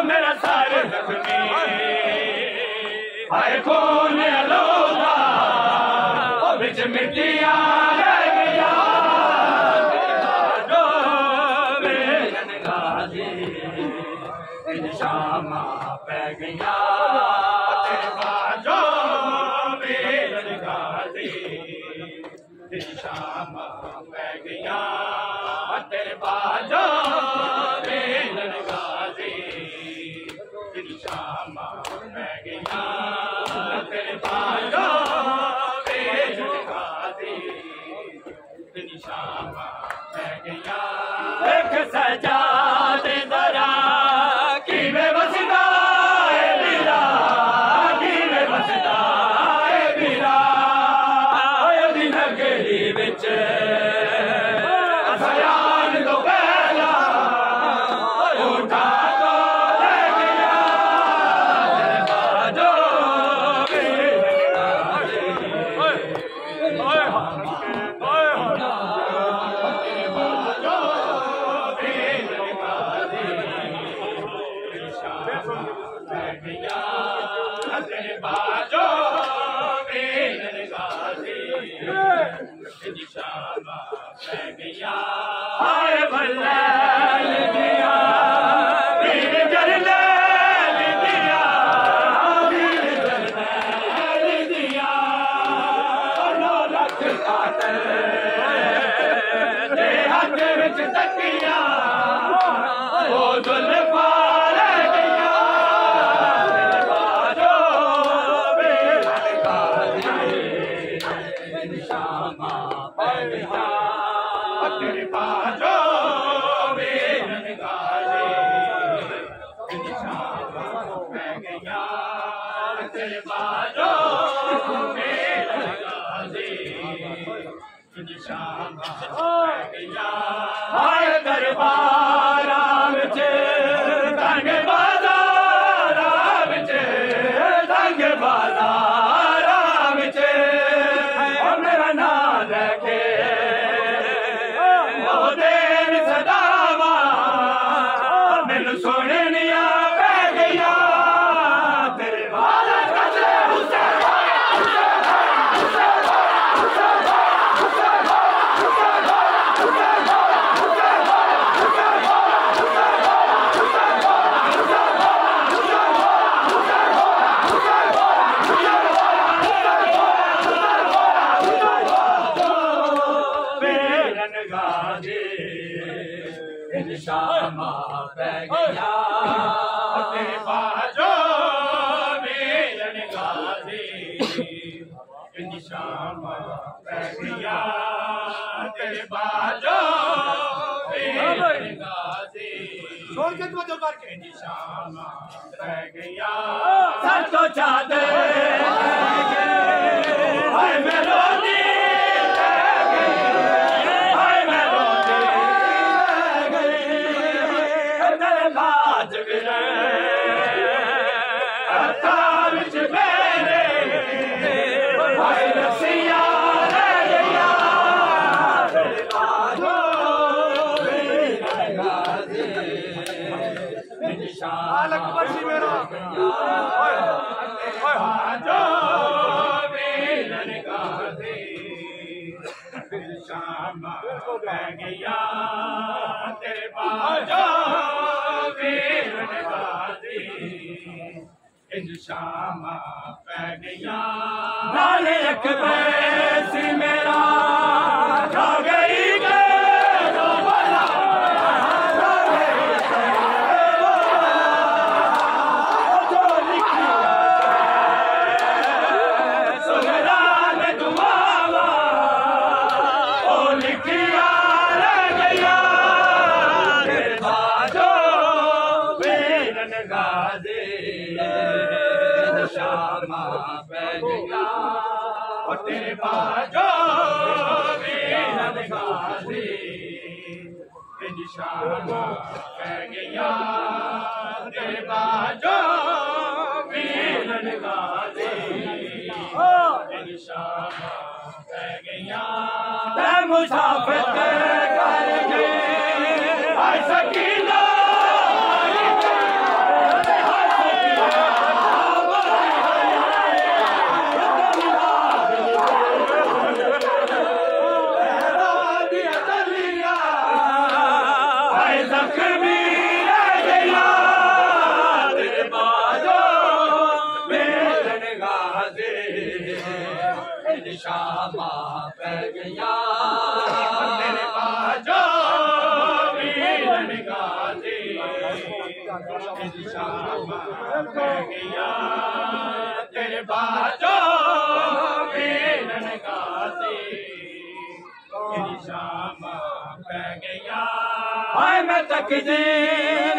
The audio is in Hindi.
मेरा सारे हाय कौन लोदा बिच मिट्टियां रह गया जो बेलन गाजी शामा पै गया बाजो बेलन गाजी शामा पै गया तेरे बाजो बेलन गाजी शामा पै गया तेरे बाजो बेलन गाजी शामा पै गया एक सजादे दरा की बसदा है मेरा की बसदा है मेरा दिन गली बिच सयान तो पहला उठा तो ले गया बाजो हाय भला दिया पीर जरला दिया पीर जरला दिया नो लख कातर ते हाथ विच तकिया ओ दुल पार गया बाजो बेलन गाजी शामा पै गया तेरे बाजो बेलन गाजी शामा पै गया तेरे बाजो बेलन गाजी शामा पै गया हाय दरबारा विच तंग बाजारा विच तंग बाजारा विच मेरा नाम रखे मैनू सोनिया पै गया तेरे बेलन गाजी शामा पै गया तेरे बाजो बेलन गाजी शामा पै गया तेरे बाजो बेलन गाजी छोड़ के तो करके शामा पै गया सचो चादर हाय मेरो शामा पै गया तेरे बाजो बेलन गाजी शामा पै गया नाले अकबर सी मेरा खा गई शामा पै गया तेरे बाजो वीरन गाजी शामा पै गया तेरे बाजो वीरन गाजी शामा पै गया मुसाफिर करके हाय सकीना शामा पै गया तेरे बाजो वीरन गाजी शामा पै गया तेरे बाजो वीरन गाजी शामा पै गया मैं तकदीर